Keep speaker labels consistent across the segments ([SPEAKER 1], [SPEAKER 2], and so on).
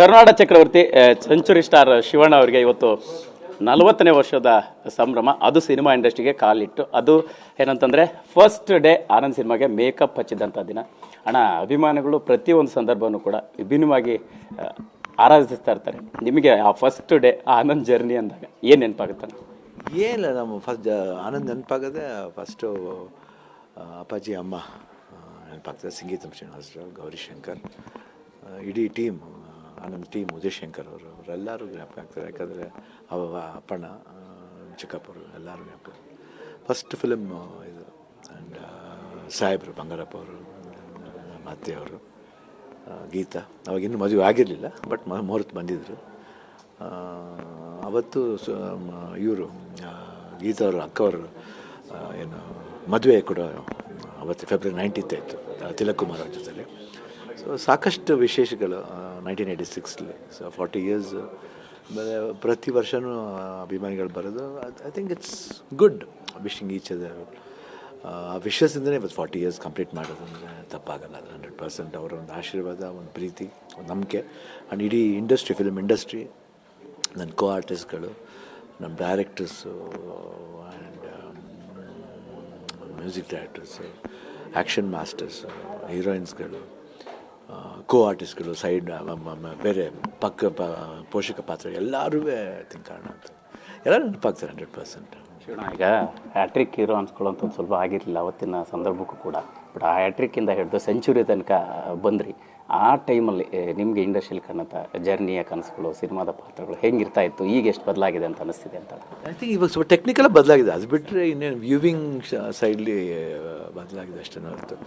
[SPEAKER 1] ಕರ್ನಾಡ ಚಕ್ರವರ್ತಿ century star Shivanna ಅವರಿಗೆ ಇವತ್ತು 40ನೇ ವರ್ಷದ ಸಂಭ್ರಮ. ಅದು ಸಿನಿಮಾ ಇಂಡಸ್ಟ್ರಿಗೆ ಕಾಲಿಟ್ಟು, ಅದು ಏನಂತಂದರೆ ಫಸ್ಟ್ ಡೇ ಆನಂದ್ ಸಿನಿಮಾಗೆ ಮೇಕಪ್ ಹಚ್ಚಿದಂಥ ದಿನ. ಅಣ್ಣ, ಅಭಿಮಾನಿಗಳು ಪ್ರತಿಯೊಂದು ಸಂದರ್ಭವೂ ಕೂಡ ವಿಭಿನ್ನವಾಗಿ ಆರಾಧಿಸ್ತಾ ಇರ್ತಾರೆ. ನಿಮಗೆ ಆ ಫಸ್ಟ್ ಡೇ ಆನಂದ್ ಜರ್ನಿ ಅಂದಾಗ ಏನು ನೆನಪಾಗುತ್ತಾನೆ?
[SPEAKER 2] ಏನಿಲ್ಲ, ನಮ್ಮ ಫಸ್ಟ್ ಆನಂದ್ ನೆನಪಾಗದೆ ಫಸ್ಟು ಅಪ್ಪಾಜಿ ಅಮ್ಮ ನೆನಪಾಗ್ತದೆ. ಸಂಗೀತಂ ಶ್ರೀನಿವಾಸರಾವ್, ಗೌರಿಶಂಕರ್, ಇಡೀ ಟೀಮ್, ಆನಂದ್ ಟೀಮ್, ಉದಯ್ ಶಂಕರ್ ಅವರೆಲ್ಲರೂ ಜ್ಞಾಪಕ ಆಗ್ತಾರೆ. ಯಾಕಂದರೆ ಅಪ್ಪಣ್ಣ, ಚಿಕ್ಕಪ್ಪರು ಎಲ್ಲರೂ ಜ್ಞಾಪಕ. ಫಸ್ಟ್ ಫಿಲಮ್ ಇದು. ಆ್ಯಂಡ್ ಸಾಹೇಬರು, ಬಂಗಾರಪ್ಪ ಅವರು, ಅತ್ತೆಯವರು, ಗೀತಾ. ಅವಾಗಿನ್ನೂ ಮದುವೆ ಆಗಿರಲಿಲ್ಲ, ಬಟ್ ಮುಹೂರ್ತ ಬಂದಿದ್ದರು ಅವತ್ತು. ಇವರು ಗೀತಾ ಅವರು ಅಕ್ಕವರು ಏನು ಮದುವೆ ಕೂಡ ಅವತ್ತು ಫೆಬ್ರವರಿ 19 ಇತ್ತು, ತಿಲಕ್ ಕುಮಾರ್ ಅವ್ರ ಜೊತೆಲಿ. ಸೊ ಸಾಕಷ್ಟು ವಿಶೇಷಗಳು 1986 ಸೊ 40 ಇಯರ್ಸ್. ಆಮೇಲೆ ಪ್ರತಿ ವರ್ಷವೂ ಅಭಿಮಾನಿಗಳು ಬರೋದು. I think it's good, wishing each other. ಆ ವಿಶ್ವಾಸದಿಂದನೇ ಇವತ್ತು 40 ಇಯರ್ಸ್ ಕಂಪ್ಲೀಟ್ ಮಾಡೋದು ಅಂದರೆ ತಪ್ಪಾಗಲ್ಲ. ಅದು 100% ಅವರ ಒಂದು ಆಶೀರ್ವಾದ, ಒಂದು ಪ್ರೀತಿ, ಒಂದು ನಂಬಿಕೆ. ಆ್ಯಂಡ್ ಇಡೀ ಇಂಡಸ್ಟ್ರಿ, ಫಿಲ್ಮ್ ಇಂಡಸ್ಟ್ರಿ, ನನ್ನ ಕೋ ಆರ್ಟಿಸ್ಟ್ಗಳು, ನಮ್ಮ directors and music directors, action masters, ಹೀರೋಯಿನ್ಸ್ಗಳು, ಕೋ ಆರ್ಟಿಸ್ಟ್ಗಳು, ಸೈಡ್ ಬೇರೆ ಪೋಷಕ ಪಾತ್ರ ಎಲ್ಲರೂ ಥಿಂಕ್ ಕಾರಣ ಅಂತ ಎಲ್ಲರೂ ನೆನಪಾಗ್ತಾರೆ 100%.
[SPEAKER 1] ಶಿವಣ್ಣ, ಈಗ ಹ್ಯಾಟ್ರಿಕ್ ಹೀರೋ ಅನ್ಸ್ಕೊಳ್ಳೋಂಥ ಒಂದು ಸ್ವಲ್ಪ ಆಗಿರಲಿಲ್ಲ ಅವತ್ತಿನ ಸಂದರ್ಭಕ್ಕೂ ಕೂಡ. ಬಟ್ ಆ ಹ್ಯಾಟ್ರಿಕ್ಕಿಂದ ಹಿಡಿದು ಸೆಂಚುರಿ ತನಕ ಬಂದ್ರಿ. ಆ ಟೈಮಲ್ಲಿ ನಿಮಗೆ ಇಂಡಸ್ಟ್ರಿಯಲ್ಲಿ ಕಾಣುತ್ತ ಜರ್ನಿಯ ಕನಸುಗಳು, ಸಿನಿಮಾದ ಪಾತ್ರಗಳು ಹೆಂಗಿರ್ತಾ ಇತ್ತು, ಈಗ ಎಷ್ಟು ಬದಲಾಗಿದೆ ಅಂತ ಅನಿಸ್ತಿದೆ ಅಂತ?
[SPEAKER 2] ಐ ಥಿಂಕ್ ಇವಾಗ ಸ್ವಲ್ಪ ಟೆಕ್ನಿಕಲ್ ಬದಲಾಗಿದೆ. ಅದು ಬಿಟ್ಟರೆ ಇನ್ನೇನು ವ್ಯೂವಿಂಗ್ ಸೈಡ್ಲಿ ಬದಲಾಗಿದೆ ಅಷ್ಟೇ ಹೊರತು.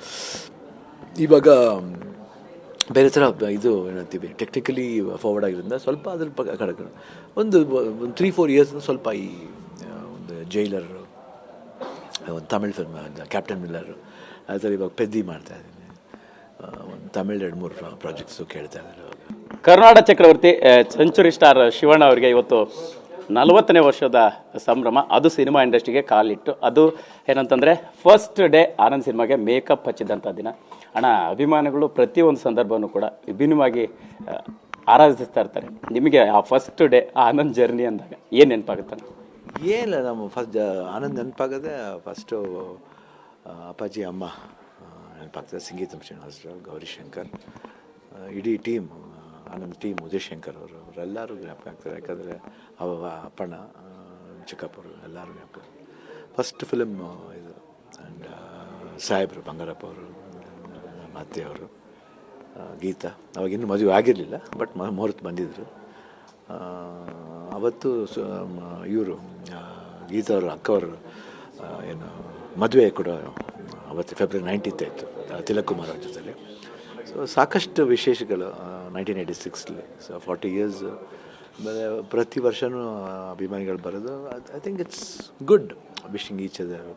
[SPEAKER 2] ಇವಾಗ ಬೇರೆ ಥರ ಇದು ಏನಂತೀವಿ, ಟೆಕ್ನಿಕಲಿ ಫಾರ್ವರ್ಡ್ ಆಗಿರೋದ್ರಿಂದ ಸ್ವಲ್ಪ ಅದ್ರ ಕಡೆ ಒಂದು 3-4 ಇಯರ್ಸ್ ಸ್ವಲ್ಪ ಈ ಒಂದು ಜೈಲರ್, ಒಂದು ತಮಿಳ್ ಫಿಲ್ಮ್ ಕ್ಯಾಪ್ಟನ್ ಮಿಲ್ಲರ್, ಆ ಥರ ಇವಾಗ ಪೆದ್ದಿ ಮಾಡ್ತಾ ಇದ್ದೀನಿ. ಒಂದು ತಮಿಳ್ 2-3 ಪ್ರಾಜೆಕ್ಟ್ಸು ಕೇಳ್ತಾ ಇದ್ದಾರೆ.
[SPEAKER 1] ಕರ್ನಾಡ ಚಕ್ರವರ್ತಿ ಸೆಂಚುರಿ ಸ್ಟಾರ್ ಶಿವಣ್ಣ ಅವರಿಗೆ ಇವತ್ತು 40ನೇ ವರ್ಷದ ಸಂಭ್ರಮ. ಅದು ಸಿನಿಮಾ ಇಂಡಸ್ಟ್ರಿಗೆ ಕಾಲಿಟ್ಟು, ಅದು ಏನಂತಂದರೆ ಫಸ್ಟ್ ಡೇ ಆನಂದ್ ಸಿನಿಮಾಗೆ ಮೇಕಪ್ ಹಚ್ಚಿದಂಥ ದಿನ. ಅಣ್ಣ, ಅಭಿಮಾನಿಗಳು ಪ್ರತಿಯೊಂದು ಸಂದರ್ಭವೂ ಕೂಡ ವಿಭಿನ್ನವಾಗಿ ಆರಾಧಿಸ್ತಾ ಇರ್ತಾರೆ. ನಿಮಗೆ ಆ ಫಸ್ಟ್ ಡೇ ಆನಂದ್ ಜರ್ನಿ ಅಂದಾಗ ಏನು ನೆನಪಾಗುತ್ತಾನೆ?
[SPEAKER 2] ಏನಿಲ್ಲ, ನಮ್ಮ ಫಸ್ಟ್ ಆನಂದ್ ನೆನಪಾಗದೆ ಫಸ್ಟು ಅಪ್ಪಾಜಿ ಅಮ್ಮ ನೆನಪಾಗ್ತದೆ. ಸಂಗೀತಂ ಶ್ರೀನಿವಾಸರಾವ್, ಗೌರಿಶಂಕರ್, ಇಡೀ ಟೀಮ್, ಆನಂದ್ ಟೀಮ್, ಉದಯ್ ಶಂಕರ್ ಅವರೆಲ್ಲರೂ ಜ್ಞಾಪಕ ಆಗ್ತಾರೆ. ಯಾಕಂದರೆ ಅಪ್ಪಣ್ಣ, ಚಿಕ್ಕಪ್ಪರು ಎಲ್ಲರೂ ಜ್ಞಾಪಕ. ಫಸ್ಟ್ ಫಿಲಮ್ ಇದು. ಆ್ಯಂಡ್ ಸಾಹೇಬರು, ಬಂಗಾರಪ್ಪ ಅವರು, ಅತ್ತೆಯವರು, ಗೀತಾ. ಅವಾಗಿನ್ನೂ ಮದುವೆ ಆಗಿರಲಿಲ್ಲ, ಬಟ್ ಮುಹೂರ್ತ ಬಂದಿದ್ದರು ಅವತ್ತು. ಇವರು ಗೀತಾ ಅವರು ಅಕ್ಕವರು ಏನು ಮದುವೆ ಕೂಡ ಅವತ್ತು ಫೆಬ್ರವರಿ 19 ಇತ್ತು, ತಿಲಕ್ ಕುಮಾರ್ ಅವ್ರ ಜೊತೆಲಿ. ಸೊ ಸಾಕಷ್ಟು ವಿಶೇಷಗಳು 1986 ಸೊ 40 ಇಯರ್ಸ್. ಆಮೇಲೆ ಪ್ರತಿ ವರ್ಷವೂ ಅಭಿಮಾನಿಗಳು ಬರೋದು. I think it's good, wishing each other.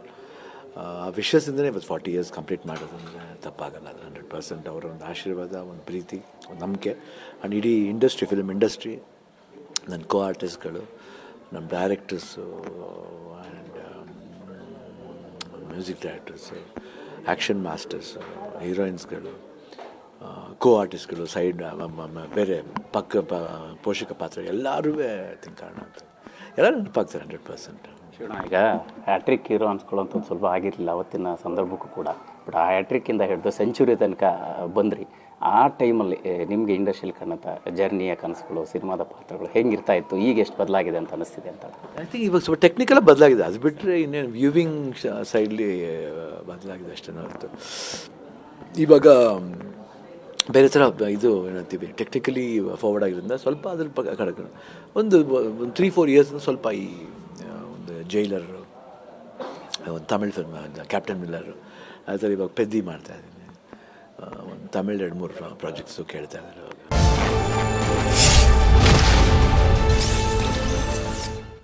[SPEAKER 2] ಆ ವಿಶ್ವಾಸದಿಂದನೇ ಇವತ್ತು 40 ಇಯರ್ಸ್ ಕಂಪ್ಲೀಟ್ ಮಾಡೋದು ಅಂದರೆ ತಪ್ಪಾಗಲ್ಲ. ಅದು 100% ಅವರ ಒಂದು ಆಶೀರ್ವಾದ, ಒಂದು ಪ್ರೀತಿ, ಒಂದು ನಂಬಿಕೆ. ಆ್ಯಂಡ್ ಇಡೀ ಇಂಡಸ್ಟ್ರಿ, ಫಿಲ್ಮ್ ಇಂಡಸ್ಟ್ರಿ, ನನ್ನ ಕೋ ಆರ್ಟಿಸ್ಟ್ಗಳು, ನಮ್ಮ directors and music directors, action masters, ಹೀರೋಯಿನ್ಸ್ಗಳು, ಕೋ ಆರ್ಟಿಸ್ಟ್ಗಳು, ಸೈಡ್ ಬೇರೆ ಪೋಷಕ ಪಾತ್ರ ಎಲ್ಲರೂ ಥಿಂಕ್ ಕಾರಣ ಅಂತ ಎಲ್ಲರೂ ನೆನಪಾಗ್ತಾರೆ 100%.
[SPEAKER 1] ಶಿವಣ್ಣ, ಈಗ ಹ್ಯಾಟ್ರಿಕ್ ಹೀರೋ ಅನ್ಸ್ಕೊಳ್ಳೋಂಥ ಒಂದು ಸ್ವಲ್ಪ ಆಗಿರಲಿಲ್ಲ ಅವತ್ತಿನ ಸಂದರ್ಭಕ್ಕೂ ಕೂಡ. ಬಟ್ ಆ ಹ್ಯಾಟ್ರಿಕ್ಕಿಂದ ಹಿಡಿದು ಸೆಂಚುರಿ ತನಕ ಬಂದ್ರಿ. ಆ ಟೈಮಲ್ಲಿ ನಿಮಗೆ ಇಂಡಸ್ಟ್ರಿಯಲ್ಲಿ ಕಾಣುತ್ತ ಜರ್ನಿಯ ಕನಸುಗಳು, ಸಿನಿಮಾದ ಪಾತ್ರಗಳು ಹೆಂಗಿರ್ತಾ ಇತ್ತು, ಈಗ ಎಷ್ಟು ಬದಲಾಗಿದೆ ಅಂತ ಅನಿಸ್ತಿದೆ ಅಂತ?
[SPEAKER 2] ಐ ಥಿಂಕ್ ಇವಾಗ ಸ್ವಲ್ಪ ಟೆಕ್ನಿಕಲ್ ಬದಲಾಗಿದೆ. ಅದು ಬಿಟ್ಟರೆ ಇನ್ನೇನು ವ್ಯೂವಿಂಗ್ ಸೈಡ್ಲಿ ಬದಲಾಗಿದೆ ಅಷ್ಟೇ ಹೊರತು. ಇವಾಗ ಬೇರೆ ಥರ ಇದು ಏನಂತೀವಿ, ಟೆಕ್ನಿಕಲಿ ಫಾರ್ವರ್ಡ್ ಆಗಿರೋದ್ರಿಂದ ಸ್ವಲ್ಪ ಅದ್ರ ಕಡೆ ಒಂದು 3-4 ಇಯರ್ಸ್ ಸ್ವಲ್ಪ ಈ ಒಂದು ಜೈಲರ್, ಒಂದು ತಮಿಳ್ ಫಿಲ್ಮ್ ಕ್ಯಾಪ್ಟನ್ ಮಿಲ್ಲರ್, ಆ ಥರ ಇವಾಗ ಪೆದ್ದಿ ಮಾಡ್ತಾ ಇದ್ದೀನಿ. ಒಂದು ತಮಿಳ್ 2-3 ಪ್ರಾಜೆಕ್ಟ್ಸು ಕೇಳ್ತಾ ಇದ್ದಾರೆ.